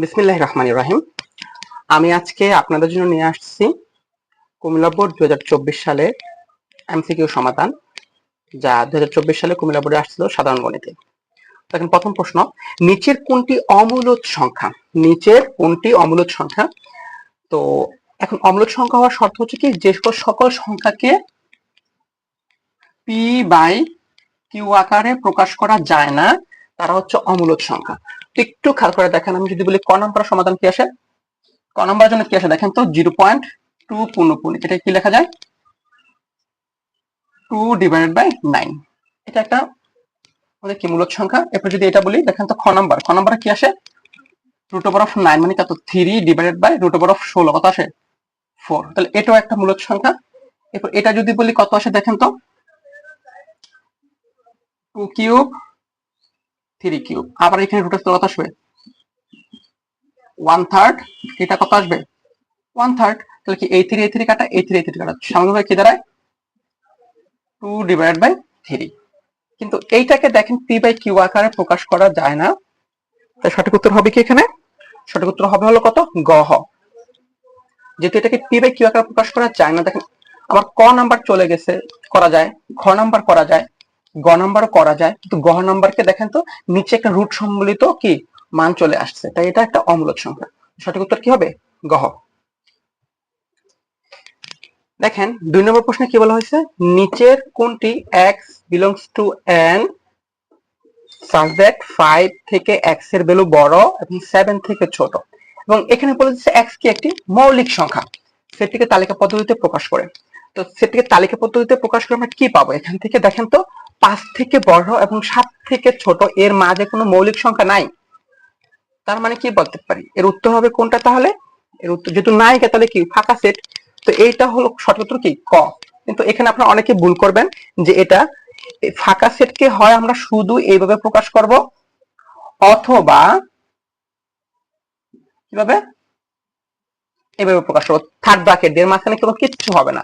বিসমিল্লাহির রহমানির রহিম। আমি আজকে আপনাদের জন্য নিয়ে আসছি কুমিল্লা বোর্ড 2024 সালে এমসিকিউ সমাধান, যা 2024 সালে কুমিল্লা বোর্ডে আসছিল সাধারণ গণিতে। দেখেন প্রথম প্রশ্ন, নিচের কোনটি অমূলদ সংখ্যা? নিচের কোনটি অমূলদ সংখ্যা? তো এখন অমূলদ সংখ্যা হওয়ার শর্ত হচ্ছে কি, যে সকল সংখ্যাকে পি বাই কিউ আকারে প্রকাশ করা যায় না তারা হচ্ছে অমূলদ সংখ্যা। তো একটু খেয়াল করে দেখেন, আমি যদি বলি ক নাম্বার সমাধান কি আসে, ক নাম্বার জন্য কি আসে দেখেন তো, 0.2 পূর্ণপূর্ণ, এটা কি লেখা যায় 2/9। এটা একটা আমাদের কি মূলদ সংখ্যা। এরপর যদি এটা বলি দেখেন তো, খ নাম্বার কি আসে, √9 মানে কত, 3/√16 কত আসে 4। তাহলে এটাও একটা মূলদ সংখ্যা। এরপর এটা যদি বলি কত আসে দেখেন তো, 2³ 3³ আবার এখানে রুটের কত আসবে 1/3, এটা কত আসবে 1/3। তাহলে কি এই 3 কাটা, এই 3 কাটা, সামগ্রিকভাবে কি দাঁড়ায় 2/3। কিন্তু এইটাকে দেখেন পি বাই কিউ আকারে প্রকাশ করা যায় না, তাই সঠিক উত্তর হবে কি, এখানে সঠিক উত্তর হবে হলো কত, গ হ। যেহেতু এটাকে পি বাই কিউ আকারে প্রকাশ করা যায় না, দেখেন আমার ক নাম্বার চলে গেছে, করা যায়, খ নাম্বার করা যায়, গ নাম্বারও করা যায়, কিন্তু গ নাম্বারকে দেখেন তো নিচে একটা রুট সম্বলিত কি মান চলে আসছে, তাই এটা একটা অমূলদ সংখ্যা। সঠিক উত্তর কি হবে, গ হ। দেখেন 2 নম্বর প্রশ্নে কি বলা হয়েছে, নিচের কোনটি x belongs to n such that 5 থেকে x এর ভ্যালু বড় এবং 7 থেকে ছোট। এবং এখানে বলে দিচ্ছে x কি একটি মৌলিক সংখ্যা, সেটিকে তালিকা পদ্ধতিতে প্রকাশ করে। তো সেটিকে তালিকা পদ্ধতিতে প্রকাশ করে আমরা কি পাবো, এখান থেকে দেখেন তো 5 থেকে বড় এবং 7 থেকে ছোট এর মাঝে কোনো মৌলিক সংখ্যা নাই। তার মানে কি বলতে পারি, এর উত্তর হবে কোনটা, তাহলে এর উত্তর যেহেতু নাই, তাহলে কি ফাঁকা সেট। তো এইটা হলো সঠিক উত্তর কি, ক। কিন্তু এখানে আপনারা অনেকে ভুল করবেন যে এটা ফাঁকা সেটকে হয় আমরা শুধু এইভাবে প্রকাশ করব, অথবা কিভাবে এভাবে প্রকাশ করবো, থার্ড ব্র্যাকেট এর মাঝখানে কোনো কিচ্ছু হবে না।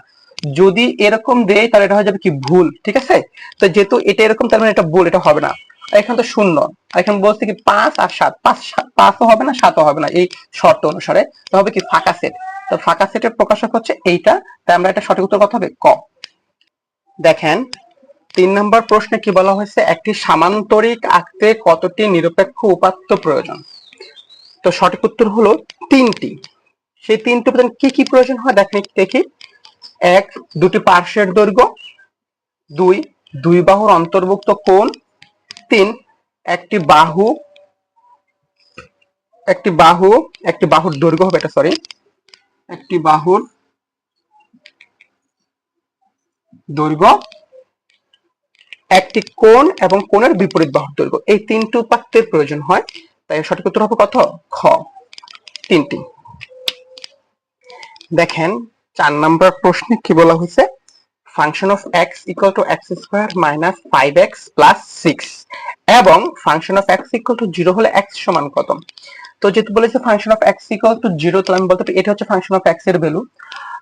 যদি এরকম দেই তাহলে এটা হয়ে যাবে কি ভুল, ঠিক আছে। তো যেহেতু এটা এরকম, তার মানে এটা ভুল, এটা হবে না। এখানে তো শূন্য, এখানে বলছে কি 5 আর 7, 5ও হবে না 7ও হবে না, এই শর্ত অনুসারে তো হবে কি ফাঁকা সেট। তো ফাঁকা সেটের প্রকাশক হচ্ছে এইটা, তাই আমরা এটা সঠিক উত্তর কত হবে, ক। দেখেন 3 নম্বর প্রশ্নে কি বলা হয়েছে, একটি সামান্তরিক আঁকতে কতটি নিরপেক্ষ উপাত্ত প্রয়োজন। তো সঠিক উত্তর হলো 3টি। সেই 3টি উপাদান কি কি প্রয়োজন হয় দেখি। 1 দুটি পার্শ্বের দৈর্ঘ্য, 2 দুই বাহুর অন্তর্ভুক্ত কোণ, 3 একটি বাহু একটি বাহুর দৈর্ঘ্য হবে, এটা সরি, একটি বাহুর দৈর্ঘ্য, একটি কোণ এবং কোণের বিপরীত বাহুর দৈর্ঘ্য। এই 3টি উপাত্তের প্রয়োজন হয়, তাই সঠিক উত্তর হবে কত, খ, 3টি। দেখেন 4 নম্বর প্রশ্নে কি বলা হয়েছে, function of x equal to x² minus 5x plus 6 এবং function of x equal to 0 হলে x সমান কত। তো যেহেতু বলেছে function of x equal to 0, তাহলে আমি বলতে পারি এটা হচ্ছে ফাংশন অফ x এর ভ্যালু।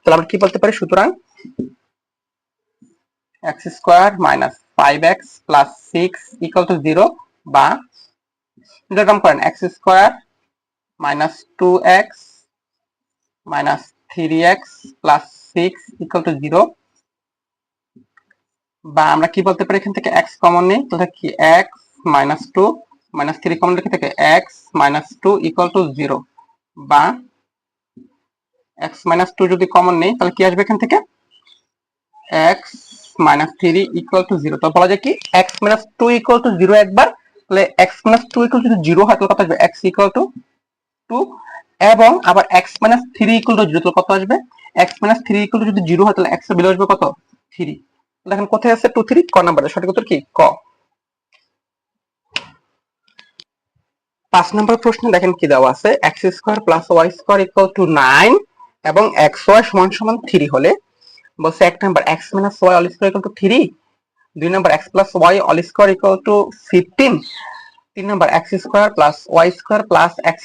তাহলে আমরা কি বলতে পারি, সুতরাং x² minus 5x plus 6 equal to 0, বা এরকম করেন x² minus 2x minus 3x plus 6 equal to 0, বা আমরা কি বলতে পারি, এখান থেকে x কমন নেই, তাহলে কি x মাইনাস 2 মাইনাস 3 কমন রেখে থেকে x মাইনাস 2 ইকুয়াল টু 0, বা x মাইনাস 2 যদি কমন নেই তাহলে কি আসবে এখান থেকে x মাইনাস 3 ইকুয়াল টু 0। তো বলা যায় কি x মাইনাস 2 ইকুয়াল টু 0 একবার, তাহলে x মাইনাস 2 ইকুয়াল টু 0 হয় তাহলে কত আসবে, x ইকুয়াল টু 2, এবং আবার x মাইনাস 3 ইকুয়াল টু 0 তাহলে কত আসবে, x মাইনাস 3 ইকুয়াল টু যদি 0 হয় তাহলে x এর ভ্যালু আসবে কত, 3। দেখেন কোথায় আছে 2 3, ক নাম্বারে, সঠিক উত্তর কি, ক। 5 নম্বর প্রশ্নে দেখেন কি দেওয়া আছে, x² plus y² equal two 9 এবং xy সমান সমান 3 হলে বলছে 1 number x minus y whole square equal to 3, 2 number x plus y whole square equal to 15, 3 number x² plus y² plus x²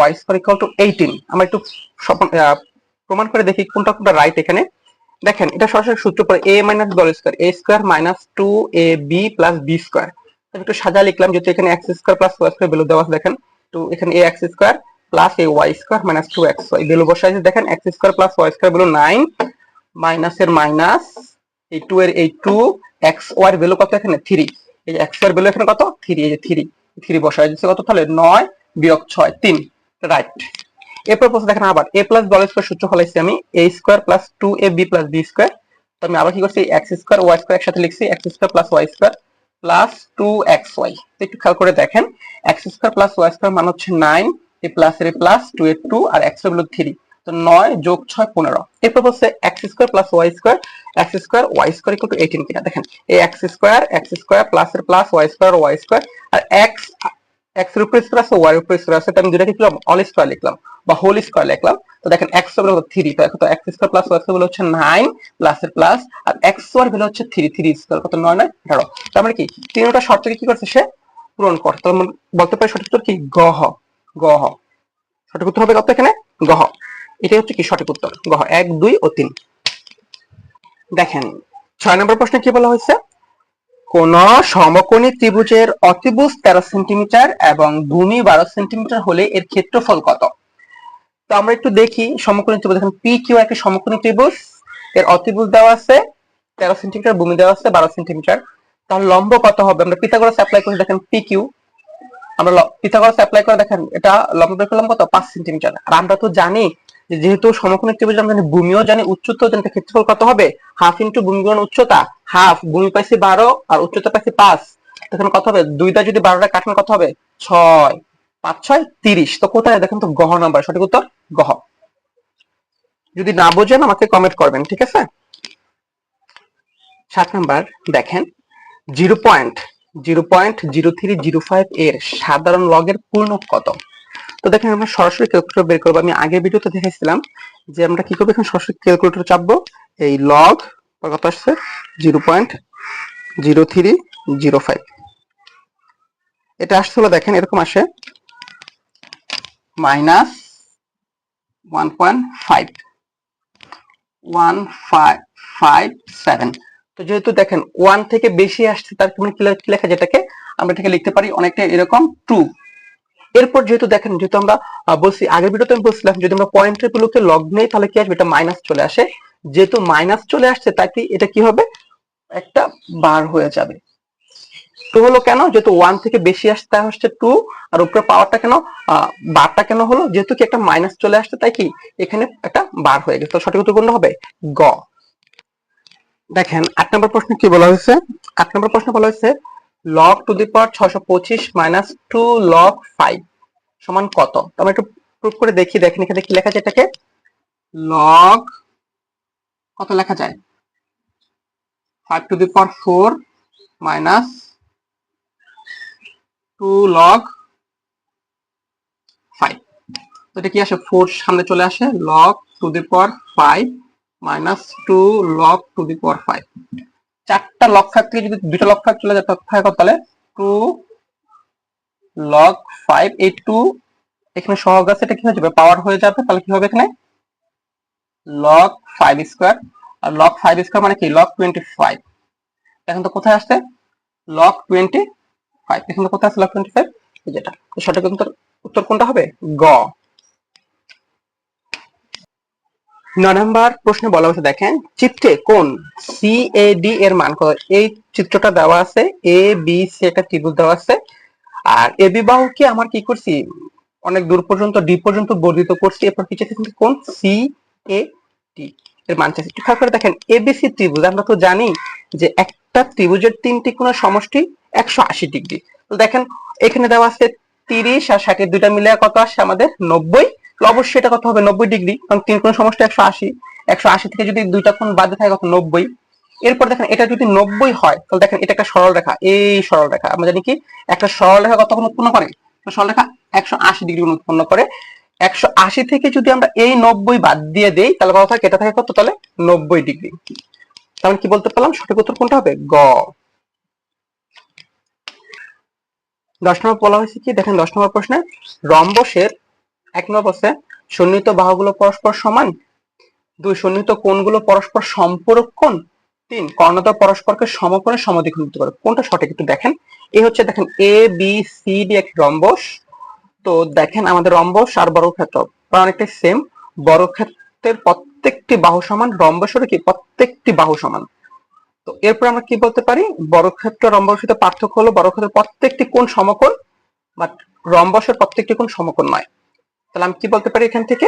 y² equal to 18। আমরা একটু প্রমাণ করে দেখি কোনটা কোনটা রাইট। এখানে দেখেন এটা সরাসরি সূত্র পড়ে a minus b whole square, a square minus 2ab plus b square. একটু সাজা লিখলাম, যেহেতু এখানে x² প্লাস y² ভ্যালু দেওয়া আছে, দেখেন তো এখানে ax² প্লাস এই Y square minus 2xy value বসাইছে দেখেন x square plus y square value 9 minus এর মাইনাস এই 2 এর এই 2 x y এর ভ্যালু কত এখানে 3 এই x y এর ভ্যালু এখানে কত 3 এই যে 3 বসাই দিচ্ছে কত তাহলে 9 বিয়োগ 6 3 রাইট। এরপর প্রশ্ন দেখেন আবার a প্লাস বল স্কয়ার সূত্র ফলাইছি আমি a square plus 2ab plus b square. তো আমি আবার কি করছি x স্কয়ার y স্কয়ার একসাথে লিখছি x square plus y square plus 2xy। একটু খেয়াল করে দেখেন x square plus y square মান হচ্ছে 9 এই প্লাস এর প্লাস 2 এর 2 আর x এর হলো 3 তো 9 যোগ 6 15। এরপর হচ্ছে x square plus y square x square y square equal to 18 কিনা দেখেন এই x স্কয়ার প্লাস এর প্লাস y স্কয়ার আর x এর উপরে স্কয়ার আছে y এর উপরে স্কয়ার আছে তো আমি দুটাকে কি লিখলাম অল স্কয়ার লিখলাম বা হোল স্কয়ার লিখলাম। তো দেখেন x এর ভ্যালু 3 তো এখন তো x square plus y square হচ্ছে 9 প্লাস এর প্লাস আর x এর ভ্যালু হচ্ছে 3 স্কয়ার কত 9 9 18। তার মানে কি তিনটা শর্তকে কি করছে সে পূরণ করে। তাহলে বলতে পারি সঠিক উত্তর কি গ হ সঠিক উত্তর হবে কত এখানে গ হ। এটাই হচ্ছে কি সঠিক উত্তর গ হ 1 2 ও 3। দেখেন 6 নম্বর প্রশ্নে কি বলা হয়েছে কোন সমকোণী ত্রিভুজের অতিভুজ 13 সেন্টিমিটার এবং ভূমি 12 সেন্টিমিটার হলে এর ক্ষেত্রফল কত। তো আমরা একটু দেখি সমকোণী ত্রিভুজ দেখেন পি কিউ একটা সমকোণী ত্রিভুজ এর অতিভুজ দেওয়া আছে 13 সেন্টিমিটার ভূমি দেওয়া আছে 12 সেন্টিমিটার তাহলে লম্ব কত হবে আমরা পিথাগোরাস অ্যাপ্লাই করে দেখেন পি কিউ আমরা পিথাগোরাস অ্যাপ্লাই করে দেখেন এটা লম্ব বের করলাম কত 5 সেন্টিমিটার। আর আমরা তো জানি যেহেতু সমকোণী ত্রিভুজ আমরা জানি ভূমিও জানি উচ্চতাও জানি ক্ষেত্রফল কত হবে হাফ ইনটু ভূমি গুণ উচ্চতা হাফ ভূমি পাইছি 12 আর উচ্চতা পাইছি 5 তখন কত হবে দুইটা যদি 12টা কাটেন কত হবে 6 5 6 30। তো কোথায় দেখেন তো গহ নাম্বার সঠিক উত্তর গহ। যদি না বোঝেন আমাকে কমেন্ট করবেন ঠিক আছে। 7 নাম্বার দেখেন 0.0305 এর সাধারণ লগের পূর্ণক কত। তো দেখেন আমরা সরাসরি ক্যালকুলেটর বের করব। আমি আগের ভিডিওতে দেখাইছিলাম যে আমরা কি করব এখন সরাসরি ক্যালকুলেটর চাপবো এই লগ কত আসছে 0.0305 এটা আসলে দেখেন এরকম আসে মাইনাস 1.157। তো যেহেতু দেখেন 1 থেকে বেশি আসছে তার মানে কি লেখা যেটাকে আমরা এটাকে লিখতে পারি অনেকটা এরকম 2। এরপর যেহেতু দেখেন যেহেতু আমরা বলছি আগের ভিডিওতে আমি বলছিলাম যদি আমরা পয়েন্টের গুলোকে লগ নেই তাহলে কি আসবে এটা মাইনাস চলে আসে যেহেতু মাইনাস চলে আসছে তাই এটা কি হবে একটা বার হয়ে যাবে। তো হলো কেন যেহেতু 1 থেকে বেশি আসছে হচ্ছে 2 আর উপরে পাওয়ারটা কেন বারটা কেন হলো যেহেতু কি একটা মাইনাস চলে আসছে তাই কি এখানে একটা বার হয়ে গেছে। তো সঠিক উত্তর কোনটা হবে গ। দেখেন 8 নম্বর প্রশ্নে কি বলা হয়েছে 8 নম্বর প্রশ্নে বলা হয়েছে log to the power 625 minus 2 log 5 সমান কত। তো আমরা একটু প্রুফ করে দেখি দেখেন এখানে কি লেখা যায় এটাকে log কত লেখা যায় 5 two the power 4 minus 2 log 5। তো এটা কি আসে 4 সামনে চলে আসে log to the power 5 minus 2 log to the power 5 চারটা লগ ফাইভ থেকে যদি দুইটা লগ ফাইভ চলে যায় তাহলে 2 log 5 এই 2 এখানে সহগ আছে এটা কি হয়ে যাবে পাওয়ার হয়ে যাবে তাহলে কি হবে এখানে log 5 স্কয়ার আর log 5 স্কয়ার মানে কি log 25। এখন তো কোথায় আসছে log 25 এখন তো কোথায় আছে log 25 যেটা তো সঠিক উত্তর কোনটা হবে গ। 9 নম্বর প্রশ্নে বলা হয়েছে দেখেন চিত্রে কোন CAD এর মান কত। এই চিত্রটা দেওয়া আছে এ বি সি একটা ত্রিভুজ দেওয়া আছে আর এবি বাহুকে আমার কি করছি অনেক দূর পর্যন্ত ডি পর্যন্ত বর্ধিত করছি এরপর কি চাইছি কোন CAD এর মান চাইছি। একটু খেয়াল করে দেখেন এবিসি ত্রিভুজ আমরা তো জানি যে একটা ত্রিভুজের তিনটি কোণের সমষ্টি 180 ডিগ্রি। তো দেখেন এখানে দেওয়া আছে 30 আর 60 দুইটা মিলে কত আসে আমাদের 90। অবশ্যই এটা কত হবে 90 ডিগ্রি কারণ তিন কোণের সমষ্টি 180 180 থেকে যদি দুইটা কোণ বাদ দেয় কত 90। এরপর দেখেন এটা যদি 90 হয় তাহলে দেখেন এটা একটা সরল রেখা এই সরল রেখা আমরা জানি কি একটা সরল রেখা কতক্ষণ উৎপন্ন করে সরল রেখা 180 ডিগ্রি উৎপন্ন করে 180 থেকে যদি আমরা এই 90 বাদ দিয়ে দেই তাহলে কত থাকে এটা থাকে কত তাহলে 90 ডিগ্রি। তাহলে কি বলতে পারলাম সঠিক উত্তর কোনটা হবে গ। 10 নম্বর বলা হয়েছে কি দেখেন 10 নম্বর প্রশ্নে রম্বসের 1 নম্বর প্রশ্নে সন্নিহিত বাহুগুলো পরস্পর সমান 2 সন্নিহিত কোণগুলো পরস্পর সম্পূরক কোণ 3 কর্ণদ্বয় পরস্পরকে সমকোণে সমদ্বিখণ্ডিত করে কোনটা সঠিক একটু দেখেন। এই হচ্ছে দেখেন এ বি সি ডি একটি রম্বস তো দেখেন আমাদের রম্বস আর বর্গক্ষেত্র প্রায় অনেকটাই সেম। বর্গক্ষেত্রের প্রত্যেকটি বাহু সমান, রম্বসের কি প্রত্যেকটি বাহু সমান। তো এরপর আমরা কি বলতে পারি, বর্গক্ষেত্র রম্বসের সাথে পার্থক্য হলো বর্গক্ষেত্রের প্রত্যেকটি কোণ সমকোণ, বাট রম্বসের প্রত্যেকটি কোণ সমকোণ নয়। তাহলে আমি কি বলতে পারি এখান থেকে,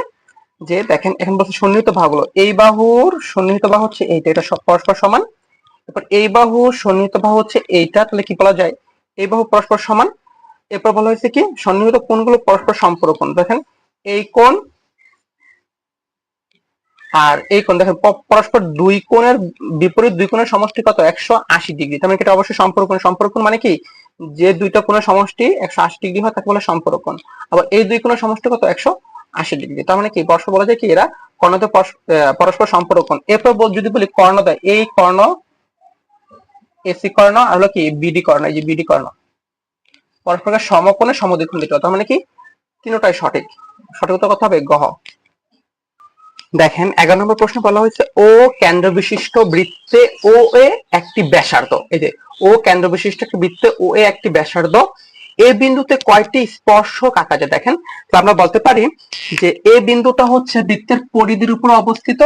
যে দেখেন এখন বলছে সন্নিহিত বাহুগুলো, এই বাহুর সন্নিহিত বাহু হচ্ছে এইটা, এটা পরস্পর সমান। এরপর এই বাহু সন্নিহিত বাহু হচ্ছে এইটা, তাহলে কি বলা যায়, এই বাহু পরস্পর সমান। এরপর বলা হয়েছে কি সন্নিহিত কোণগুলো পরস্পর সম্পূরক। দেখেন এই কোণ আর এই কোণ, দেখেন পরস্পর দুই কোণের বিপরীত দুই কোণের সমষ্টি কত 180 ডিগ্রি। তার মানে এটা অবশ্যই সম্পূরক কোণ। সম্পূরক কোণ মানে কি, যে দুইটা কোণের সমষ্টি 180 ডিগ্রি হয় তাকে বলে সম্পূরক কোণ। আবার এই দুই কোণের সমষ্টি কত 180 ডিগ্রি। তার মানে কি পরস্পর বলা যায় কি এরা কর্ণদ্বয় পরস্পর সম্পূরক কোণ। এরপর যদি বলি কর্ণদ্বয়, এই কর্ণ এসি কর্ণ আর হলো কি বিডি কর্ণ, এই যে বিডি কর্ণ পরস্পরের সমকোণে সমদ্বিখণ্ডিত। তার মানে কি তিনটাই সঠিক। সঠিক উত্তর কত হবে গহ। দেখেন 11 নম্বর প্রশ্ন বলা হয়েছে ও কেন্দ্র বিশিষ্ট বৃত্তে ও এ একটি ব্যাসার্ধ। এই যে ও কেন্দ্র বিশিষ্ট একটি বৃত্তে ও এ একটি ব্যাসার্ধ, এ বিন্দুতে কয়টি স্পর্শক আঁকা যায়। দেখেন তো আমরা বলতে পারি যে এ বিন্দুটা হচ্ছে বৃত্তের পরিধির উপর অবস্থিত।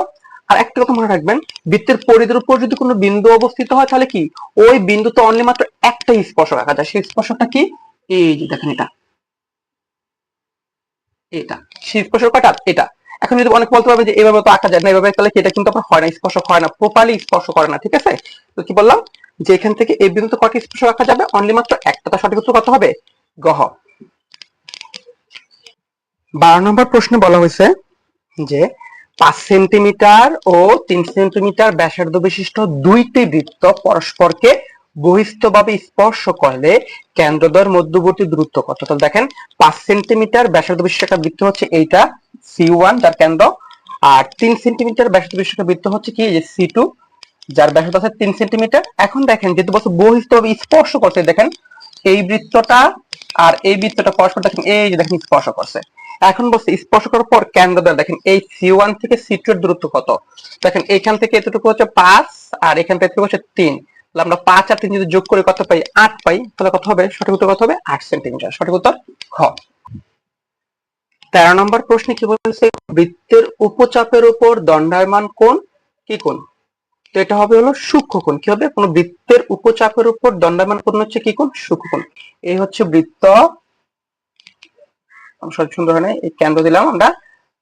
আর একটা কথা মনে রাখবেন, বৃত্তের পরিধির উপর যদি কোনো বিন্দু অবস্থিত হয় তাহলে কি ওই বিন্দুতে অনলি মাত্র একটা স্পর্শক আঁকা যায়। সেই স্পর্শকটা কি, এই যে দেখেন এটা, এটা সেই স্পর্শক কয়টা, এটা। এখন যদি অনেক বলতে পারবে যে এভাবে তো আঁকা যায় না, এভাবে, তাহলে কি এটা কিন্তু আপনার হয় না, স্পর্শক হয় না, প্রপারলি স্পর্শ করে না, ঠিক আছে। তো কি বললাম যে এখান থেকে এই বিন্দুতে কয়টি স্পর্শক আঁকা যাবে, অনলি মাত্র একটা। তার সঠিক উত্তর কত হবে গহ। 12 নম্বর প্রশ্নে বলা হয়েছে যে 5 সেন্টিমিটার ও 3 সেন্টিমিটার ব্যাসার্ধ বিশিষ্ট দুইটি বৃত্ত পরস্পরকে বহিস্থভাবে স্পর্শ করলে কেন্দ্রদ্বয়ের মধ্যবর্তী দূরত্ব কত। তাহলে দেখেন 5 সেন্টিমিটার ব্যাসার্ধ বিশিষ্ট একটা বৃত্ত হচ্ছে এইটা C1 যার কেন্দ্র, আর 3 সেন্টিমিটার ব্যাসার্ধ বিশিষ্ট বৃত্ত হচ্ছে কি যে C2 যার ব্যাসার্ধ আছে 3 সেন্টিমিটার। এখন দেখেন যেহেতু বলছে বহিস্থভাবে স্পর্শ করছে, দেখেন এই বৃত্তটা আর এই বৃত্তটা পরস্পর দেখেন এই যে দেখেন স্পর্শ করছে। এখন বলছে স্পর্শ করার পর কেন্দ্র দ্বারা দেখেন এই C1 থেকে C2 এর দূরত্ব কত। দেখেন এখান থেকে এতটুকু হচ্ছে 5 আর এখান থেকে হচ্ছে 3। তাহলে আমরা 5 আর 3 যদি যোগ করে কত পাই 8 পাই, তাহলে কত হবে সঠিক উত্তর কত হবে 8 সেন্টিমিটার। সঠিক উত্তর খ। 13 নম্বর প্রশ্নে কি বলছে, বৃত্তের উপচাপের উপর দণ্ডায়মান কোণ কি কোণ। তো এটা হবে হলো সূক্ষ্মকোণ। কি হবে, কোন বৃত্তের উপচাপের উপর দণ্ডায়মান কোণ হচ্ছে কি কোণ, সূক্ষ্মকোণ। এই হচ্ছে বৃত্ত, সুন্দর হয় না, এই কেন্দ্র দিলাম আমরা।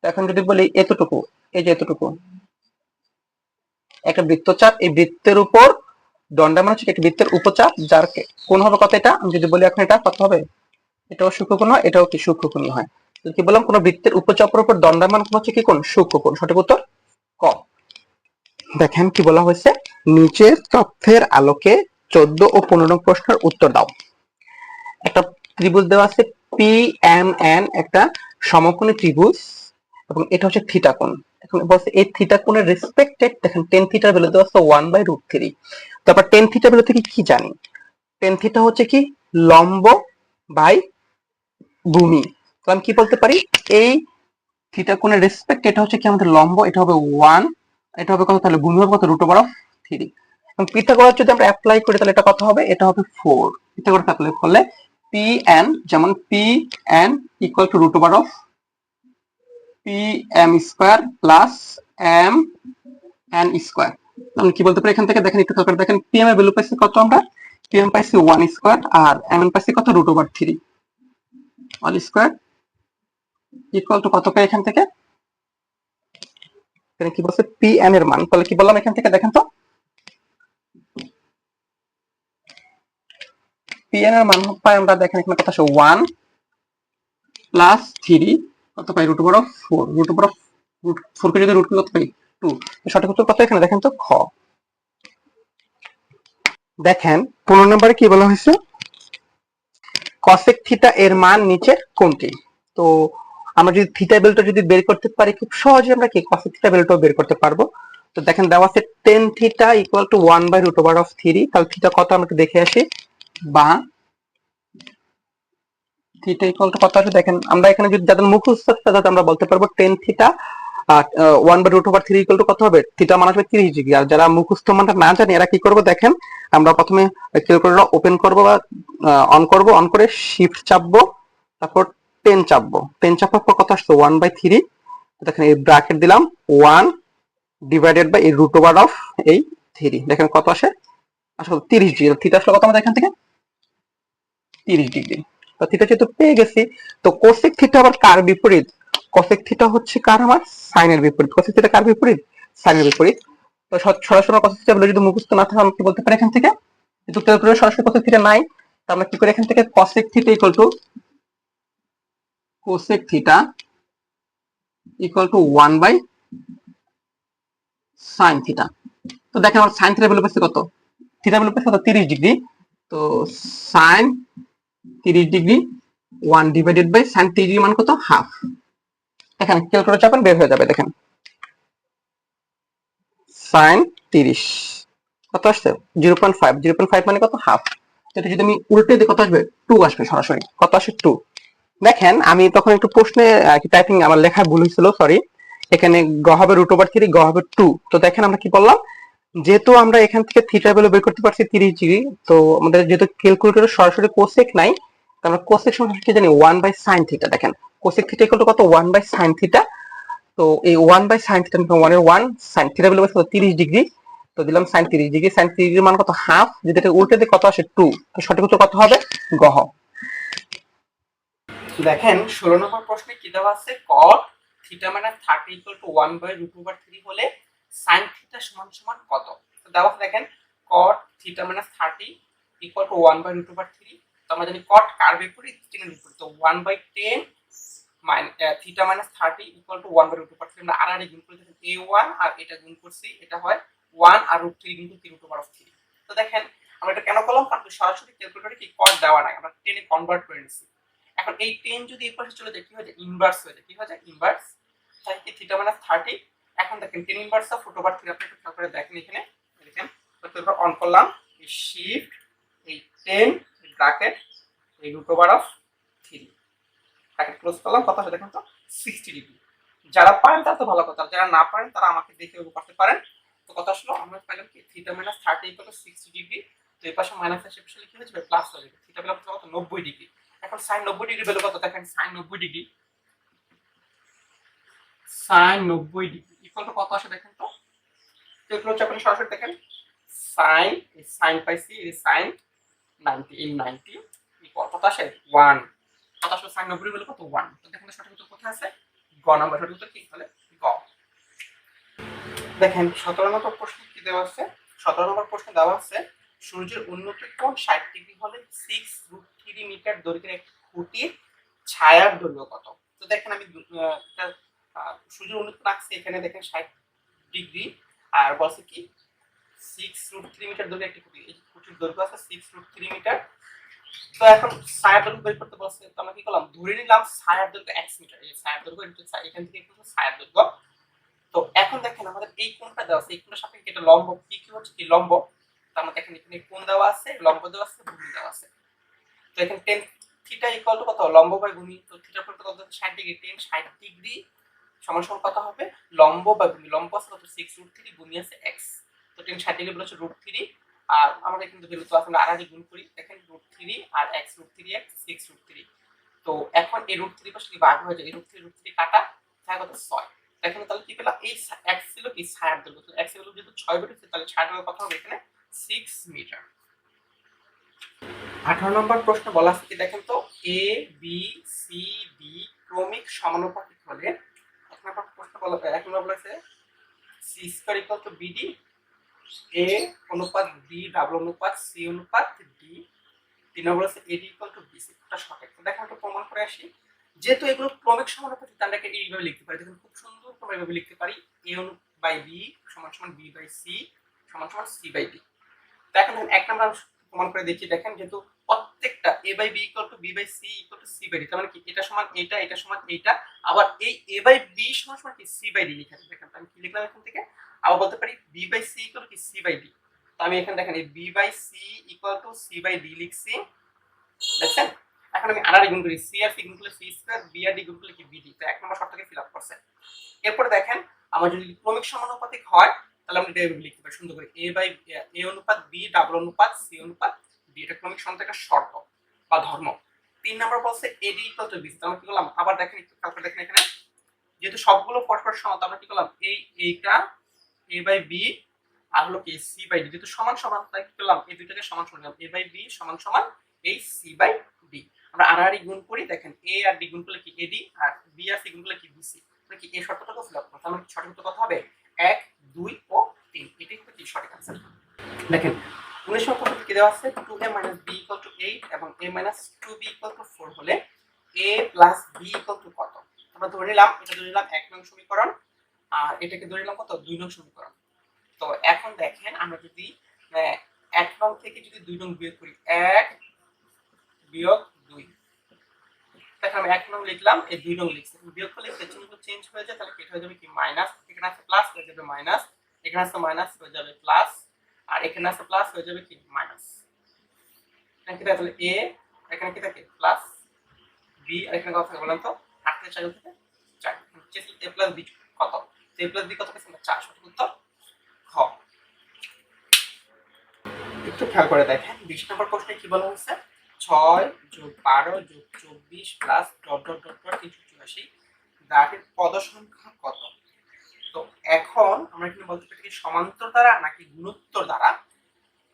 এখন যদি বলি এতটুকু, এই যে এতটুকু একটা বৃত্তচাপ, এই বৃত্তের উপর দণ্ডায়মান হচ্ছে একটা বৃত্তের উপচাপ, যার কোণ হবে কত, এটা আমি যদি বলি এখন এটা কত হবে, এটাও সূক্ষ্মকোণ হয়, এটাও কি সূক্ষ্মকোণ হয়। কি বললাম, কোন বৃত্তের উপচাপের উপর দণ্ডায়মান কোণ হচ্ছে কি কোণ, সূক্ষ্মকোণ। সঠিক উত্তর ক। দেখেন কি বলা হয়েছে, নিচের তথ্যের আলোকে 14 ও 15 প্রশ্নের উত্তর দাও। একটা ত্রিভুজ দেওয়া আছে PMN, একটা সমকোণী ত্রিভুজ, এবং এটা হচ্ছে থিটা কোণ। এখন বলছে এই থিটা কোণের রেসপেক্টেড দেখেন tan থিটার ভ্যালু দেওয়া আছে 1/√3। তারপর tan থিটার ভ্যালু থেকে কি জানি, tan থিটা হচ্ছে কি লম্ব বাই ভূমি। তো আমি কি বলতে পারি, এই থিটা কোণের রেসপেক্ট এটা হচ্ছে কি আমাদের লম্ব, এটা হবে 1, এটা হবে কত, তাহলে ভূমি হবে কত √3। এবং পিথাগোরাস যদি আমরা অ্যাপ্লাই করি তাহলে এটা কত হবে, এটা হবে 4। পিথাগোরাস অ্যাপ্লাই করলে PN যেমন PN equal to PM square plus MN square. আমি কি বলতে পারি এখান থেকে, দেখেন একটু খেয়াল করে দেখেন PM এর ভ্যালু পাইছি কত, আমরা PM পাইছি 1 স্কয়ার আর MN পাইছি কত √3 অল স্কয়ার ইকুয়াল টু কত পাই এখান থেকে, এখানে কি বলছে PN এর মান। তাহলে কি বললাম এখান থেকে দেখেন তো, PN এর মান পাই আমরা, দেখেন এখানে কত আছে 1 প্লাস 3 কত পাই √4, √4 কে যদি রুট কত পাই 2। সঠিক উত্তর কত এখানে দেখেন তো খ। দেখেন 15 নম্বরে কি বলা হয়েছে, cosec থিটা এর মান নিচের কোনটি। তো আমরা যদি থিটা ভ্যালুটা যদি বের করতে পারি খুব সহজে আমরা কি cosec থিটা ভ্যালুটাও বের করতে পারবো। তো দেখেন দেওয়া আছে tan থিটা ইকুয়াল টু 1/√3। তাহলে থিটা কত আমরা একটু দেখে আসি, বা থিটা ইকুয়াল টু কত আছে দেখেন, আমরা এখানে যদি যাদের মুখস্থ আছে তাদের আমরা বলতে পারবো tan থিটা 1/√3 ইকুয়াল টু কত হবে, থিটা মান আসবে 30 ডিগ্রি। আর যারা মুখস্থ মানটা না জানি এরা কি করবো, দেখেন আমরা প্রথমে ক্যালকুলেটর ওপেন করবো বা অন করবো, অন করে শিফট চাপবো, তারপর 10 চাপবো, 10 চাপার পর কত আসছে 1/3। দেখেন এই ব্র্যাকেট দিলাম 1 ডিভাইডেড বাই এই রুট ওভার অফ এই 3। দেখেন কত আসে, আসলে 30 ডিগ্রি। থিটা আসলে কত আমাদের এখান থেকে 30 ডিগ্রি। তো থিটা যেহেতু পেয়ে গেছি, তো কোসেক থিটা আবার কার বিপরীত? কোসেক থিটা হচ্ছে কার, আমার সাইনের বিপরীত। কোসেক থিটা কার বিপরীত? সাইনের বিপরীত। তো সরাসরি কোসেক থিটা বলে যদি মুখস্থ না থাকে আমরা কি বলতে পারি এখান থেকে, কিন্তু সরাসরি কোসেক থিটা নাই, তো আমরা কি করি এখান থেকে cosec theta equal to cosec theta equal to 1 by sine theta. তো দেখেন আমার সাইন থিটা ভ্যালু পেয়েছে কত, থিটা ভ্যালু পেয়েছে কত 30 ডিগ্রি। তো sine 30 degree 1 divided by sine 30 degree মান কত, হাফ। এখানে ক্যালকুলেটর চাপান বের হয়ে যাবে। দেখেন সাইন 30 কত আসছে 0.5, 0.5 মানে কত, হাফ। এটা যদি আমি উল্টে দিই কত আসবে, 2 আসবে সরাসরি। কত আসে 2। দেখেন আমি তখন একটু প্রশ্নে টাইপিং আমার লেখায় ভুল হয়েছিল, সরি। এখানে গ হবে √3, গ হবে 2। তো দেখেন আমরা কি বললাম, যেহেতু আমরা এখান থেকে থিটা ভ্যালু বের করতে পারছি 30 ডিগ্রি, তো আমাদের যেহেতু ক্যালকুলেটরে সরাসরি কোসেক নাই, তো আমরা কোসেক সমান কি জানি 1 বাই সাইন থিটা। দেখেন কোসেক থিটা ইকুয়াল টু কত, 1 বাই সাইন থিটা। তো এই 1 বাই সাইন থিটা 1 এর 1, সাইন থিটা ভ্যালু কত 30 ডিগ্রি। তো দিলাম সাইন 30 ডিগ্রি, সাইন 30 ডিগ্রির মান কত, হাফ। যেটা উল্টে দিয়ে কত আসে 2। তো সঠিক উত্তর কত হবে, গহ। দেখেন 16 নম্বর প্রশ্নে কি দেওয়া আছে, cot থিটা মানে 30 ইকুয়াল টু 1 বাই √3 হলে sin থিটা সমান সমান কত। তো দেওয়া আছে দেখেন cot থিটা মানে 30 ইকুয়াল টু 1 বাই √3। তো আমরা জানি cot কার বিপরীত, tan এর বিপরীত। তো 1 by 10 theta minus 30 equal to 1 by √3। আমরা আর গুণ করে দেখেন a1 আর এটা গুণ করছি, এটা হয় 1 আর √3 কিন্তু 3 তো দেখেন আমরা এটা কেন করলাম, কারণ সরাসরি ক্যালকুলেটরে কি cot দেওয়া নাই, আমরা 10 এ কনভার্ট করে নিছি। এখন এই 10 যদি এই পাশে চলে যায় কি হয়ে যায়, ইনভার্স হয়ে যায়। কি হয়ে যায়, ইনভার্স। তাই কি থিটা মানে 30। এখন দেখেন 10 ইনভার্স অফ √3 আপনি একটু খেয়াল করে দেখেন এখানে। দেখেন তো অন করলাম, এই শিফট এই 10 ব্র্যাকেট এই √3 ব্র্যাকেট ক্লোজ করলাম। কত আসে দেখেন তো 60 ডিগ্রি। যারা পারেন তারা তো ভালো কথা, যারা না পারেন তারা আমাকে দেখে করতে পারেন। তো কত আসলো, আমরা পাইলাম কি theta minus 30 equal two 60 degree. তো এই পাশে মাইনাস আসে, পাশে কি হয়ে যাবে, প্লাস হয়ে যাবে। থিটা পেলাম কত, 90 ডিগ্রি। এখন sin 90 ডিগ্রি ভ্যালু কত, দেখেন sin 90 degree, sin 90 degree equal to কত আসে দেখেন তো। এগুলো হচ্ছে আপনি সরাসরি দেখেন sin, এই sin পাইছি, এই sin 90, এই 90 ইকুয়াল কত আসে 1। কত আসলে sin 90 ভ্যালু কত, 1। তো দেখেন সঠিক উত্তর কোথায় আছে, গ নাম্বার। সঠিক উত্তর কি তাহলে, গ। দেখেন 17 নম্বর প্রশ্ন কি দেওয়া আছে, 17 নম্বর প্রশ্ন দেওয়া আছে সূর্যের উন্নত কোণ 60 ডিগ্রি হলে 6√3 মিটার দৈর্ঘ্যের একটি খুঁটির ছায়ার দৈর্ঘ্য কত। তো দেখেন আমি সূর্যের উন্নত কোণ আঁকছি, এখানে দেখেন 60 ডিগ্রি আর বলছে কি 6√3 মিটার দৈর্ঘ্যের একটি খুঁটি। এই খুঁটির দৈর্ঘ্য আছে 6√3 মিটার। তো এখন ছায়ার দৈর্ঘ্য বের করতে বলছে, তো আমরা কি করলাম, ধরে নিলাম ছায়ার দৈর্ঘ্য x মিটার। এই ছায়ার দৈর্ঘ্য এখান থেকে ছায়ার দৈর্ঘ্য। তো এখন দেখেন আমাদের এই কোণটা দেওয়া আছে, এই কোণের সাপেক্ষে এটা লম্ব, কি কি হচ্ছে কি লম্ব। তো আমরা দেখেন এখানে কোণ দেওয়া আছে, লম্ব দেওয়া আছে, ভূমি দেওয়া আছে। তো এখানে tan থিটা ইকুয়াল টু কত, লম্ব বাই ভূমি। তো থিটা ইকুয়াল টু কত, 60 ডিগ্রি। tan 60 ডিগ্রি সমান সমান কত হবে, লম্ব বাই ভূমি। লম্ব আছে কত 6√3, ভূমি আছে x। তো tan 60 ডিগ্রি হচ্ছে √3। আর আমরা কিন্তু ভ্যালু তো আসলে আর গুণ করি, দেখেন √3 আর x √3x 6√3। তো এখন এই √3 পাশে কি ভাগ হয়ে যায়, এই √3 কাটা থাকে কত 6। দেখেন তাহলে কি পেলাম, এই x ছিল কি ছায়ার দৈর্ঘ্য। x এর যেহেতু 6 বেরিয়েছে, তাহলে ছায়ার দৈর্ঘ্য কত হবে এখানে 6 মিটার। 18 নম্বর প্রশ্ন বলা আছে কি দেখেন তো, a b c d ক্রমিক সমানুপাতিক হলে, এক নম্বর প্রশ্ন বলা, এক নম্বর বলেছে c square equal two bd, a অনুপাত b ডাবল অনুপাত c অনুপাত d, 3 নম্বর বলেছে ad ইকুয়াল টু bc। এটা সঠিক। তো দেখেন একটু প্রমাণ করে আসি। যেহেতু এগুলো ক্রমিক সমানুপাতিক, আমরা এটাকে এইভাবে লিখতে পারি। দেখুন খুব সুন্দর করে এইভাবে লিখতে পারি, a বাই b সমান সমান b বাই c সমান সমান c বাই d। তো এখন দেখেন এক নম্বর প্রমাণ করে দেখি। দেখেন যেহেতু প্রত্যেকটা a by b equal to b by c equal to c by d, তার মানে কি এটা সমান এটা, এটা সমান এইটা। আবার এই a বাই b সমান সমান কি c বাই d লিখা আছে। দেখেন আমি কি লিখলাম এখান থেকে, আবার বলতে পারি b by c equal to কি c বাই d। তো আমি এখানে দেখেন এই b by c equal to c by d লিখছি, দেখছেন। এখন আমি আর গুণ করি, c আর c গুণ করলে c স্কয়ার, b আর d গুণ করলে কি bd। তো এক নম্বর শর্তকে ফিল আপ করছে। এরপর দেখেন আমার যদি ক্রমিক সমানুপাতিক হয়, তাহলে আমরা এটা লিখতে পারি সুন্দর করে, a বাই a অনুপাত b ডাবল অনুপাত c অনুপাত d। এটা ক্রমিক সমানুপাতিক একটা শর্ত বা ধর্ম। 3 নাম্বার বলছে এডি ইকুয়াল টু বিসি। আমরা কি করলাম আবার দেখেন একটু খেয়াল করে দেখেন এখানে যেহেতু সবগুলো পরস্পর সমান আমরা কি করলাম এইটা a বাই b আর হলো কি c বাই d যেহেতু সমান সমান তাই কি করলাম এই দুইটাকে সমান সমান নিলাম a বাই b সমান সমান এই c বাই d। আমরা আড়াআড়ি গুণ করি দেখেন a আর d গুণ করলে কি ad আর b আর c গুণ করলে কি bc। মানে কি এই শর্তটাকে ফিল আপ করতে আমরা সঠিক উত্তর কত হবে 1 2 ও 3 এটাই হচ্ছে সঠিক आंसर। দেখেন 19 নম্বর প্রশ্নে কি দেওয়া আছে 2a b 8 এবং a 2b 4 হলে a b কত। আমরা ধরে নিলাম এটা ধরে নিলাম 1 নং সমীকরণ আর এটাকে ধরে নিলাম কত 2 নং সমীকরণ। তো এখন দেখেন আমরা যদি 1 নং থেকে যদি 2 নং বিয়োগ করি 1 বিয়োগ 2 দেখেন আমি 1 নং লিখলাম এই 2 নং লিখছি বিয়োগ করলে সেকশনগুলো চেঞ্জ হয়ে যায় তাহলে এটা হয়ে যাবে কি মাইনাস এখানে আছে প্লাস হয়ে যাবে মাইনাস এখানে আছে মাইনাস হয়ে যাবে প্লাস আর এখানে আছে প্লাস হয়ে যাবে কি মাইনাস। এখানে কি তাহলে a এখানে কি থাকে প্লাস b আর এখানে কত থাকে বলেন তো 8 থেকে 4 থেকে 4 চেষ্টা a প্লাস b কত a প্লাস b কত পেয়েছেন 4 সঠিক উত্তর খ। একটু খেয়াল করে দেখেন 20 নম্বর প্রশ্নে কি বলা হয়েছে 6 যোগ 12 যোগ 24 plus dot dot dot dot 384 দাগের পদ সংখ্যা কত। তো এখন আমরা এখানে বলতে পারি সমান্তর দ্বারা নাকি গুণোত্তর দ্বারা।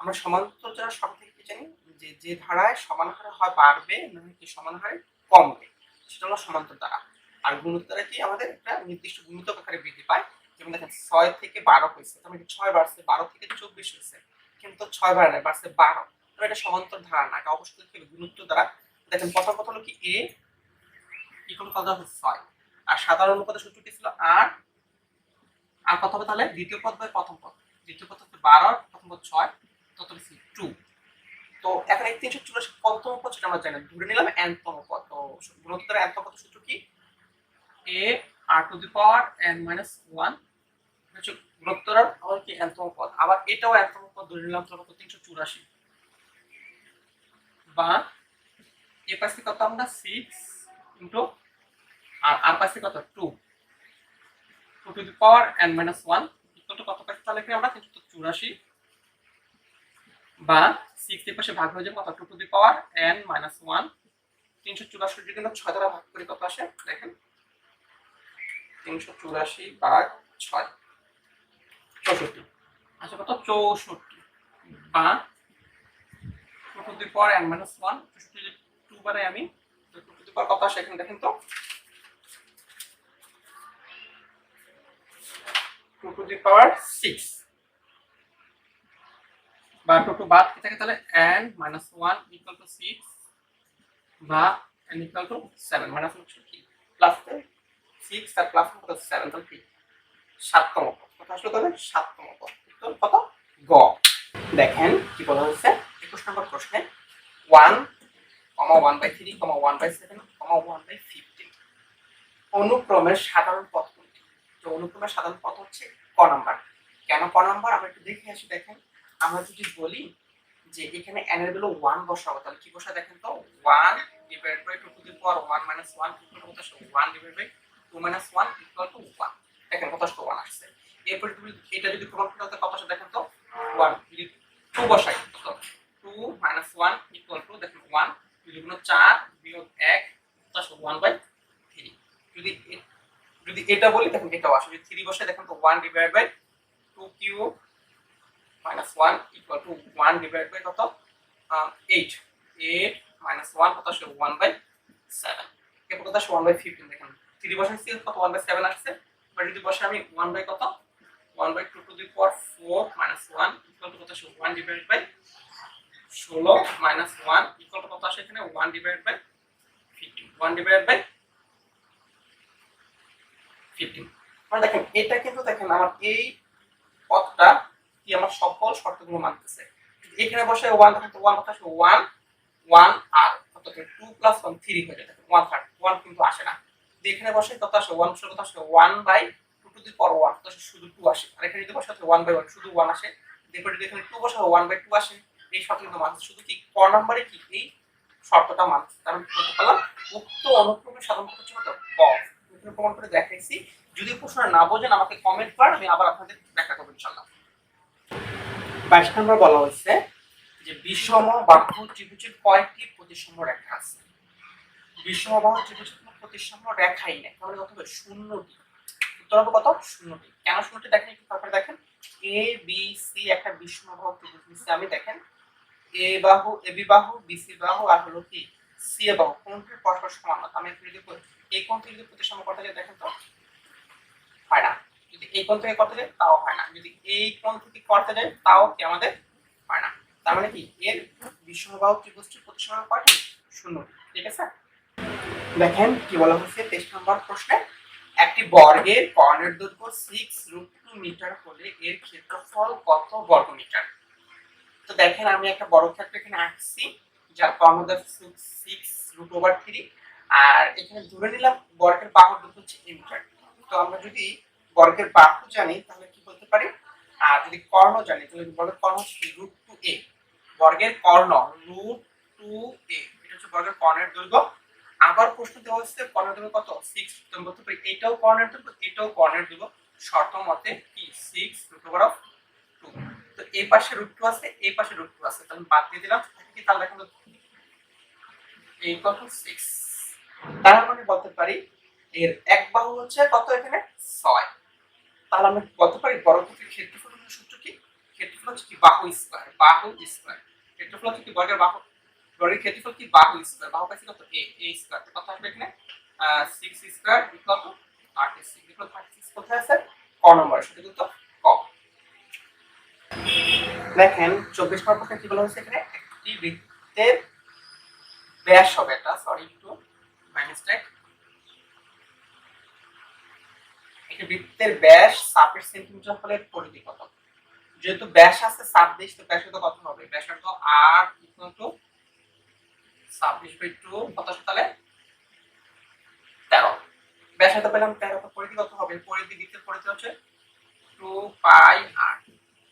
আমরা সমান্তর দ্বারা সব থেকে কি জানি যে যে ধারায় সমান হারে হয় বাড়বে নাকি সমান হারে কমবে সেটা হলো সমান্তর দ্বারা। আর গুণোত্তর দ্বারা কি আমাদের একটা নির্দিষ্ট গুণিতক আকারে বৃদ্ধি পায়। যেমন দেখেন 6 থেকে 12 হয়েছে তার মানে 6 বাড়ছে 12 থেকে 24 হয়েছে কিন্তু 6 বাড়ে না বাড়ছে 12 তাহলে এটা সমান্তর ধারা না এটা অবশ্যই কি গুণোত্তর দ্বারা। দেখেন প্রথম কথা হলো কি a ইকুয়াল কত হবে 6 আর সাধারণ অনুপাতের সূত্রটি ছিল আর কত হবে তাহলে দ্বিতীয় পদ বাই প্রথম পদ দ্বিতীয় পদ হচ্ছে 12 প্রথম পদ 6 তত বেশি 2। তো এখন এই 384 পদতম পদ সেটা আমরা জানি ধরে নিলাম n তম পদ। তো গুণোত্তরের n তম পদ সূত্র কি a r two the power n - 1 হচ্ছে গুণোত্তরের আবার কি n তম পদ আবার এটাও n তম পদ ধরে নিলাম কত 384 বা a পাশে কত আমরা 6 ইনটু আর পাশে কত 2 2 to the power n - 1 equal to কত পাচ্ছি তাহলে কি আমরা 384 বা 6 এর পাশে ভাগ হয়ে যাবে কত 2 টু দি পাওয়ার n - 1 384 যদি আমরা 6 দ্বারা ভাগ করি কত আসে দেখেন 384 ভাগ 6 64 আসে কত 64 বা 2 টু দি পাওয়ার n - 1 64 2 বারে আমি 2 টু দি পাওয়ার কত আসে এখানে দেখেন তো 2 টু দি পাওয়ার 6 বা 2 টু বাদ কি থাকে তাহলে n - 1 ইকুয়াল টু 6 বা n ইকুয়াল টু 7 মাইনাস কি প্লাস 6 আর প্লাস কত 7 তাহলে কি 7তম পদ কত আসলে তাহলে 7তম পদ উত্তর কত গ। দেখেন কি বলা হয়েছে 21 নম্বর প্রশ্নে 1, 1/3, 1/7, 1/15 অনুক্রমের সাধারণ পদ কোনটি। তো অনুক্রমের সাধারণ পদ হচ্ছে ক নাম্বার। কেন ক নাম্বার আমরা একটু দেখে আসি। দেখেন আমরা যদি বলি যে এখানে n এর ভ্যালু 1 বসাবো তাহলে কি বসা দেখেন তো 1 divide by 2 to the power 1 - 1 equal to কত আসে 1 ডিভাইড বাই 2 - 1 ইকুয়াল টু 1 দেখেন কত আসে 1 আসছে। এরপর তুমি এটা যদি প্রমাণ করতে কত আসে দেখেন তো 1 যদি 2 বসাই কত 2 - 1 ইকুয়াল টু দেখেন 1 যদি গুণ 4 বিয়োগ 1 কত আসে 1/3 যদি এটা বলি দেখেন এটাও আসে যদি 3 বসাই দেখেন তো 1 divide by 2 cube -1 equal to 1 divide by কত 8 8 - 1 কত আসে 1/7 এরপর কত আসে 1/15 দেখেন 3 বসাইছি কত 1/7 আসছে। এবার যদি বসাই আমি 1 বাই কত 1/2 two the power 4 - 1 equal to কত আসে 1 ডিভাইড বাই 16 - 1 ইকুয়াল টু কত আসে এখানে 1 ডিভাইড বাই 15 1 ডিভাইড বাই 15 মানে দেখেন এটা কিন্তু দেখেন আমার এই পদটা কি আমার সকল শর্তগুলো মানতেছে। এখানে বসে 1 থাকে তো 1 কত আসে 1 1 আর কত 2 + 1 3 হয়ে যায় 1 থার্ড 1 কিন্তু আসে না। এখানে বসে কত আসে 1 কত আসে 1/2 টু দি পাওয়ার 1 কত আসে শুধু 2 আসে। আর এখানে যদি বসে 1/1 শুধু 1 আসে। এরপর যদি এখানে 2 বসে 1/2 আসে। এই শর্ত কিন্তু মানছে শুধু কি ক নম্বরে কি এই শর্তটা মানছে। কারণ কি বলতে পারলাম উক্ত অনুক্রমের সাধারণ পদ হচ্ছে কত ক। এখানে প্রমাণ করে দেখাইছি। যদি প্রশ্ন না বোঝেন আমাকে কমেন্ট করেন আমি আবার আপনাদের ব্যাখ্যা করব ইনশাআল্লাহ। 22 নম্বর বলা হয়েছে যে বিষম বাহু ত্রিভুজের কয়টি প্রতিসম রেখা আছে। বিষমবাহু ত্রিভুজের কোনো প্রতিসাম্য রেখাই নেই, তাহলে কত হবে? শূন্যটি। উত্তর হবে কত? শূন্যটি। কেন শূন্যটি দেখেন একটু তারপরে দেখেন, এ বি সি একটা বিষমবাহু ত্রিভুজ নিচ্ছে আমি, দেখেন এ বাহু এ বি বাহু বি সি বাহু আর হলো কি সি এ বাহু, কোনটির পরস্পর সমান না। আমি একটু যদি এই কোণ থেকে যদি প্রতিসাম্য করতে যাই দেখেন তো হয় না, যদি এই কোণ থেকে করতে যাই তাও হয় না, যদি এই কোণ থেকে করতে যাই তাও কি আমাদের হয় না। তার মানে কি এর বিষমবাহু ত্রিভুজটির প্রতিসাম্য কয়টি? শূন্য। ঠিক আছে, দেখেন কি বলা হয়েছে 23 নম্বর প্রশ্নে, একটি বর্গের কর্ণের দৈর্ঘ্য 6√2 মিটার হলে এর ক্ষেত্রফল কত বর্গ মিটার? তো দেখেন আমি একটা বর্গক্ষেত্র এখানে আঁকছি যার কর্ণ দৈর্ঘ্য 6√3, আর এখানে ধরে নিলাম বর্গের বাহুর দৈর্ঘ্য হচ্ছে a মিটার। তো আমরা যদি বর্গের বাহু জানি তাহলে কি বলতে পারি, আর যদি কর্ণ জানি তাহলে বর্গের কর্ণ হচ্ছে √2a, বর্গের কর্ণ √2a, এটা হচ্ছে বর্গের কর্ণের দৈর্ঘ্য। আবার প্রশ্ন দেওয়া হচ্ছে কর্ণের দৈর্ঘ্য কত? 6। তো বলতে পারি এটাও কর্ণের দৈর্ঘ্য এটাও কর্ণের দৈর্ঘ্য, শর্ত মতে কি 6√2। তো এই পাশে √2 আছে এই পাশে √2 আছে, তাহলে বাদ দিয়ে দিলাম, কি তাহলে দেখেন তো এই কত 6। তার মানে বলতে পারি এর এক বাহু হচ্ছে কত এখানে 6। তাহলে আমরা বলতে পারি বর্গক্ষেত্রের ক্ষেত্রফলের সূত্র কি? ক্ষেত্রফল হচ্ছে কি বাহু স্কয়ার, বাহু স্কয়ার। ক্ষেত্রফল হচ্ছে কি বর্গের বাহু, বর্গের ক্ষেত্রফল কি বাহু স্কয়ার, বাহু পাইছি কত a স্কয়ার, কত আসবে এখানে 6 স্কয়ার ইকুয়াল টু 36। ইকুয়াল 36 কোথায় আছে? ক নম্বরে, সেটা কিন্তু ক। দেখেন 24 নম্বর প্রশ্নে কি বলা হয়েছে, এখানে একটি বৃত্তের ব্যাস হবে, এটা সরি একটু বাই মিস্টেক, একটি বৃত্তের ব্যাস 26 সেন্টিমিটার হলে পরিধি কত? যেহেতু ব্যাস আছে 26, তো ব্যাসার্ধ কত হবে? ব্যাসার্ধ r ইকুয়াল টু 26/2 কত আসে তাহলে 13। ব্যাসার্ধ পেলাম 13, তো পরিধি কত হবে? পরিধি বৃত্তের পরিধি হচ্ছে 2 পাই r,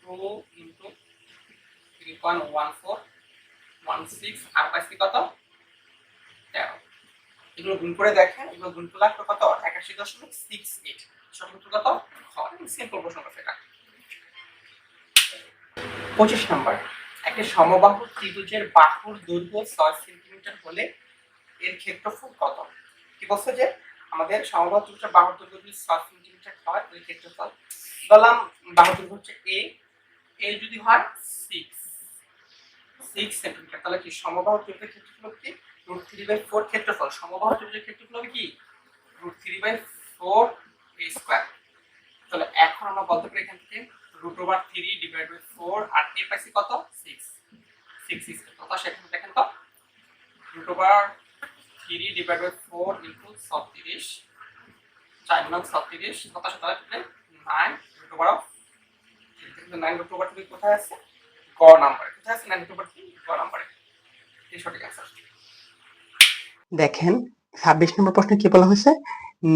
2 ইনটু 3.1416 আর পাইছি কত 13। এগুলো গুণ করে দেখেন, এগুলো গুণ করলে কত 81.68, সঠিক উত্তর কত? সিম্পল প্রশ্ন করছে এটা। 25 নম্বর, একটি সমবাহু ত্রিভুজের বাহুর দৈর্ঘ্য 6 সেন্টিমিটার হলে এর ক্ষেত্রফল কত? কি বলছে যে আমাদের সমবাহু ত্রিভুজের বাহুর দৈর্ঘ্য যদি 6 সেন্টিমিটার হয় তাহলে ক্ষেত্রফল, বললাম বাহুর দৈর্ঘ্য হচ্ছে a যদি হয় 6 সেন্টিমিটার, তাহলে কি সমবাহু ত্রিভুজের ক্ষেত্রফল কি √3/4 ক্ষেত্রফল, সমবাহু ত্রিভুজের ক্ষেত্রফল হবে কি √3/4 a স্কয়ার। তাহলে এখন আমরা বলতে পারি এখান থেকে √3/4 আর a পাইছি কত 6 স্কয়ার, কত সেখানে দেখেন তো √3/4 ইনটু 36, 4 9 36 কত আসে তাহলে 9√3 কোথায় আছে? গ নাম্বারে, কোথায় আছে 9√3 গ নাম্বারে, এই সঠিক অ্যানসার। দেখেন 26 নম্বর প্রশ্নে কি বলা হয়েছে,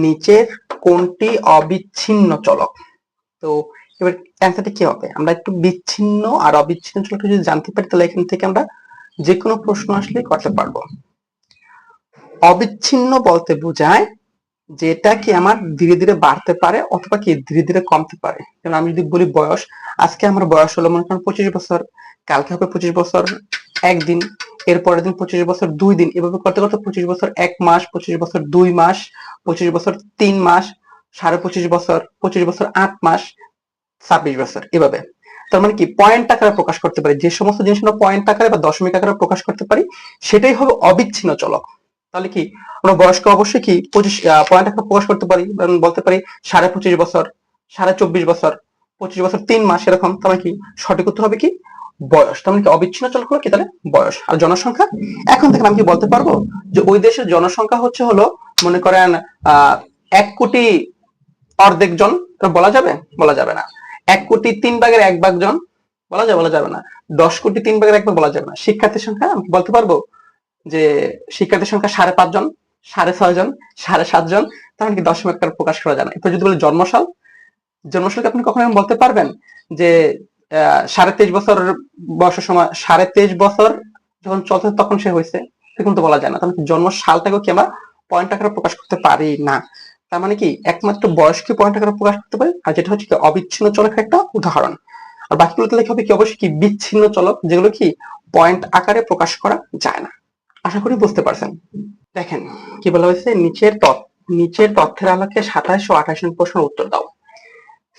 নিচের কোনটি অবিচ্ছিন্ন চলক? তো এবার অ্যান্সারটা কি হবে, আমরা একটু বিচ্ছিন্ন আর অবিচ্ছিন্ন চলকটা যদি জানতে পারি তাহলে এখান থেকে আমরা যে কোনো প্রশ্ন আসলে করতে পারবো। অবিচ্ছিন্ন বলতে বোঝায় যেটা কি আমার ধীরে ধীরে বাড়তে পারে অথবা কি ধীরে ধীরে কমতে পারে। যেমন আমি যদি বলি বয়স, আজকে আমার বয়স হলো মনে করেন 25 বছর, কালকে হবে 25 বছর 1 দিন, এর পরের দিন 25 বছর 2 দিন, এভাবে করতে করতে 25 বছর 1 মাস, 25 বছর 2 মাস, 25 বছর 3 মাস, 25.5 বছর, 25 বছর 8 মাস, 26 বছর, এভাবে। তার মানে কি পয়েন্ট আকারে প্রকাশ করতে পারি, যে সমস্ত জিনিস আমরা পয়েন্ট আকারে বা দশমিক আকারে প্রকাশ করতে পারি সেটাই হবে অবিচ্ছিন্ন চলক। তাহলে কি আমরা বয়সকে অবশ্যই কি 25 পয়েন্ট আকারে প্রকাশ করতে পারি, বলতে পারি 25.5 বছর, 24.5 বছর, 25 বছর 3 মাস, এরকম। তাহলে কি সঠিক উত্তর হবে কি বয়স। তার মানে কি অবিচ্ছিন্ন চলক হলো কি তাহলে বয়স। আর জনসংখ্যা, এখন থেকে আমি কি বলতে পারবো যে ওই দেশের জনসংখ্যা হলো মনে করেন 1 কোটি অর্ধেক জন, বলা যাবে? বলা যাবে না। 1 কোটি 3/1 জন বলা যাবে? বলা যাবে না। 10 কোটি 3/1 বলা যাবে না। শিক্ষার্থীর সংখ্যা আমি বলতে পারবো যে শিক্ষার্থীর সংখ্যা 5.5 জন, 6.5 জন, 7.5 জন, তাহলে কি দশমিক আকারে প্রকাশ করা যায় না। এরপর যদি বলি জন্মসাল, জন্মসালকে আপনি কখনো বলতে পারবেন যে 23.5 বছর বয়সের সময় 23.5 বছর যখন চলছে তখন সে হয়েছে, কিন্তু বলা যায় না। তাহলে জন্ম সালটাকেও কি আমরা পয়েন্ট আকারে প্রকাশ করতে পারি না। তার মানে কি একমাত্র বয়সকে পয়েন্ট আকারে প্রকাশ করতে পারি, আর যেটা হচ্ছে কি অবিচ্ছিন্ন চলকের একটা উদাহরণ। আর বাকিগুলোতে লেখা হবে কি অবশ্যই কি বিচ্ছিন্ন চলক, যেগুলো কি পয়েন্ট আকারে প্রকাশ করা যায় না। আশা করি বুঝতে পারছেন। দেখেন কি বলা হয়েছে, নিচের তথ্যের আলোকে 27 ও 28 নং প্রশ্নের উত্তর দাও।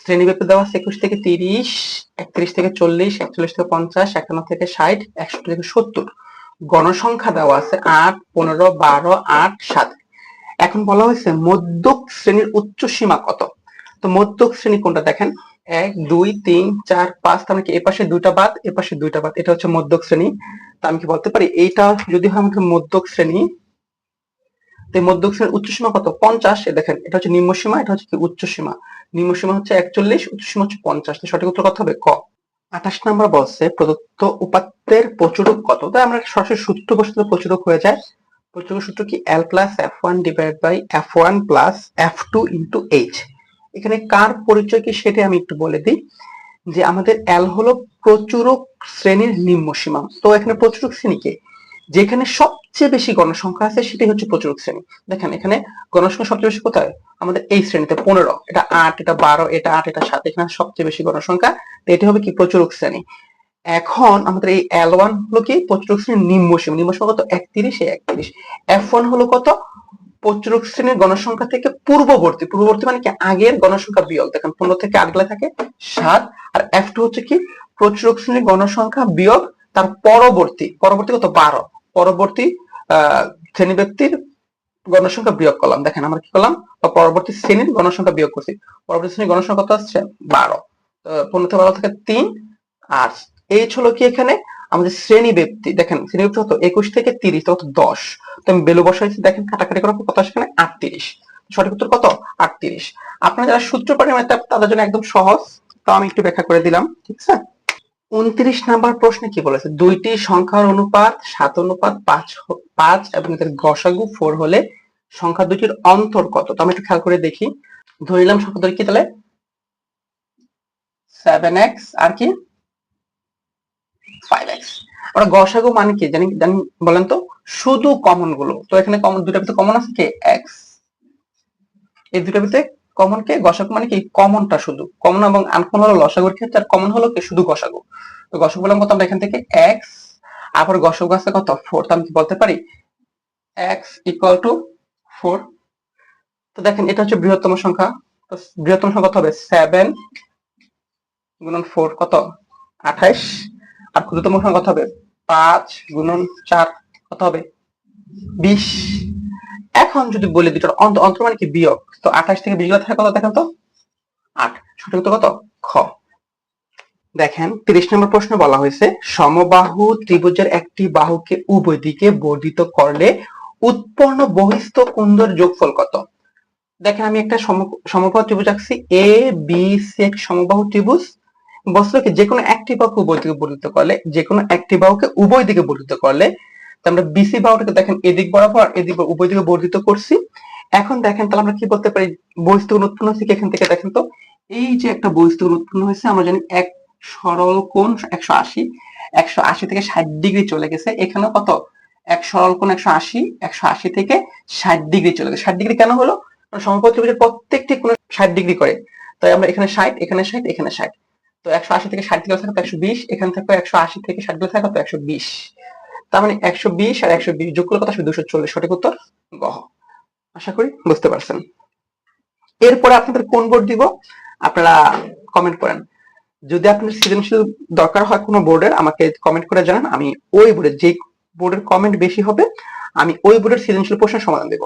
শ্রেণীব্যাপ্তি দেওয়া আছে 21 থেকে 30, 31 থেকে 40, 41 থেকে 50, 51 থেকে 60, 61 থেকে 70। গণসংখ্যা দেওয়া আছে 8, 15, 12, 8, 7। এখন বলা হয়েছে মধ্যক শ্রেণীর উচ্চ সীমা কত। তো মধ্যক শ্রেণী কোনটা দেখেন, 1, 2, 3, 4, 5, তার মানে কি এপাশে দুইটা বাদ এপাশে দুইটা বাদ, এটা হচ্ছে মধ্যক শ্রেণী। তা আমি কি বলতে পারি এইটা যদি হয় আমাদের মধ্যক শ্রেণী, তো মধ্যক শ্রেণীর উচ্চ সীমা কত, 50। দেখেন এটা হচ্ছে নিম্ন সীমা, এটা হচ্ছে কি উচ্চ সীমা। নিম্ন সীমা হচ্ছে 41, উচ্চ সীমা হচ্ছে 50। তো সঠিক উত্তর কত হবে, ক। 28 নম্বর বলছে প্রদত্ত উপাত্তের প্রচুরক কত। তাই আমরা সরাসরি সূত্র বসলে প্রচুরক হয়ে যায়। প্রচুরক সূত্র কি, L plus F1 divide by F1 plus F2 into H। এখানে কার পরিচয় কি সেটা আমি একটু বলে দিই, যে আমাদের L হলো প্রচুরক শ্রেণীর নিম্ন সীমা। তো এখানে প্রচুরক শ্রেণী কে, যেখানে সবচেয়ে বেশি গণসংখ্যা আছে সেটাই হচ্ছে প্রচুরক শ্রেণী। দেখেন এখানে গণসংখ্যা সবচেয়ে বেশি কোথায়, আমাদের এই শ্রেণীতে 15, এটা 8, এটা 12, এটা 8, এটা 7, এখানে সবচেয়ে বেশি গণসংখ্যা। তো এটি হবে কি প্রচুরক শ্রেণী। এখন আমাদের এই L1 হলো কি প্রচুরক শ্রেণীর নিম্ন সীমা। নিম্ন সীমা কত, 31, 31। F1 হলো কত, প্রচুরক শ্রেণীর গণসংখ্যা থেকে পূর্ববর্তী, পূর্ববর্তী মানে কি আগের গণসংখ্যা বিয়োগ। দেখেন 15 থেকে 8 গেলে থাকে 7। আর F2 হচ্ছে কি প্রচুরক শ্রেণীর গণসংখ্যা বিয়োগ তার পরবর্তী, পরবর্তী কত 12, পরবর্তী শ্রেণী ব্যক্তির গণসংখ্যা বিয়োগ করলাম। দেখেন আমরা কি করলাম, পরবর্তী শ্রেণীর গণসংখ্যা বিয়োগ করছি। পরবর্তী শ্রেণীর গণসংখ্যা কত আসছে 12, 15 থেকে 12 থেকে 3। আর এইচ হলো কি এখানে আমাদের শ্রেণী ব্যক্তি। দেখেন শ্রেণী ব্যক্তি কত 21 থেকে 30, কত 10। তো আমি ভ্যালু বসাইছি, দেখেন কাটাকাটি করার পর কত আসে এখানে 38। সঠিক উত্তর কত 38। আপনারা যারা সূত্র পারেন তাদের জন্য একদম সহজ, তো আমি একটু ব্যাখ্যা করে দিলাম, ঠিক আছে। 29 নাম্বার প্রশ্নে কি বলেছে, দুইটি সংখ্যার অনুপাত 7:5 এবং এদের গসাগু 4 হলে সংখ্যা দুটির অন্তর কত। তো আমি একটু খেয়াল করে দেখি, ধরিলাম সংখ্যা দুটি কি তাহলে 7x আর কি 5x। আমরা গসাগু মানে কি জানি জানি বলেন তো, শুধু কমন গুলো। তো এখানে কমন, দুটার ভিতরে কমন আছে কি x, এই দুটার ভিতরে কমন কে, গসাগু মানে কি কমনটা শুধু। কমন এবং আনকমন হলো লসাগুর ক্ষেত্রে, আর কমন হলো কি শুধু গসাগু। তো গসাগু বললাম কত আমরা এখান থেকে x, আবার গসাগু আছে কত 4। তো আমি কি বলতে পারি x ইকুয়াল টু 4। তো দেখেন এটা হচ্ছে বৃহত্তম সংখ্যা। তো বৃহত্তম সংখ্যা কত হবে, 7 গুণন 4 কত 28। আর ক্ষুদ্রতম সংখ্যা কত হবে, 5 গুণন 4 কত হবে 20। এখন যদি বলি দুটোর অন্তর মানে কি বিয়োগ, তো 28 থেকে 20 থাকে কত দেখেন তো 8। সঠিক উত্তর কত, খ। দেখেন 30 নম্বর প্রশ্ন বলা হয়েছে সমবাহু ত্রিভুজের একটি বাহুকে উভয় দিকে বর্ধিত করলে উৎপন্ন বহিস্থ কোণের যোগফল কত। দেখেন আমি একটা সমবাহু ত্রিভুজ আঁকছি, এ বি সি একটি সমবাহু ত্রিভুজ। বস্তু কি যেকোনো একটি বাহুকে উভয় দিকে বর্ধিত করলে, যেকোনো একটি বাহুকে উভয় দিকে বর্ধিত করলে, আমরা বিসি বাহুটাকে দেখেন এদিক বরাবর এদিক উভয় দিকে বর্ধিত করছি। এখন দেখেন তাহলে আমরা কি বলতে পারি, বহিস্থ কোণ উৎপন্ন হচ্ছে এখান থেকে। দেখেন তো এই যে একটা বহিস্থ কোণ উৎপন্ন হয়েছে, আমরা জানি এক সরল কোণ 180, 180 থেকে 60 ডিগ্রি চলে গেছে। এখানেও কত এক সরল কোণ 180, 180 থেকে 60 ডিগ্রি চলে গেছে। 60 ডিগ্রি কেন হলো, সমবাহু ত্রিভুজের প্রত্যেকটি কোণ 60 ডিগ্রি করে। তাই আমরা এখানে 60, এখানে 60, এখানে 60। তো 180 থেকে 60 গেলে থাকে 120, এখান থেকে 180 থেকে 60 গেলে থাকে 120। তার মানে 120 আর 120 যোগ করলে কত আসবে 240। সঠিক উত্তর গ। আশা করি বুঝতে পারছেন। এরপরে আপনাদের কোন বোর্ড দিব আপনারা কমেন্ট করেন। যদি আপনার সৃজনশীল দরকার হয় কোনো বোর্ডের, আমাকে কমেন্ট করে জানান। আমি ওই বোর্ডের, যে বোর্ডের কমেন্ট বেশি হবে আমি ওই বোর্ডের সৃজনশীল প্রশ্নের সমাধান দেব।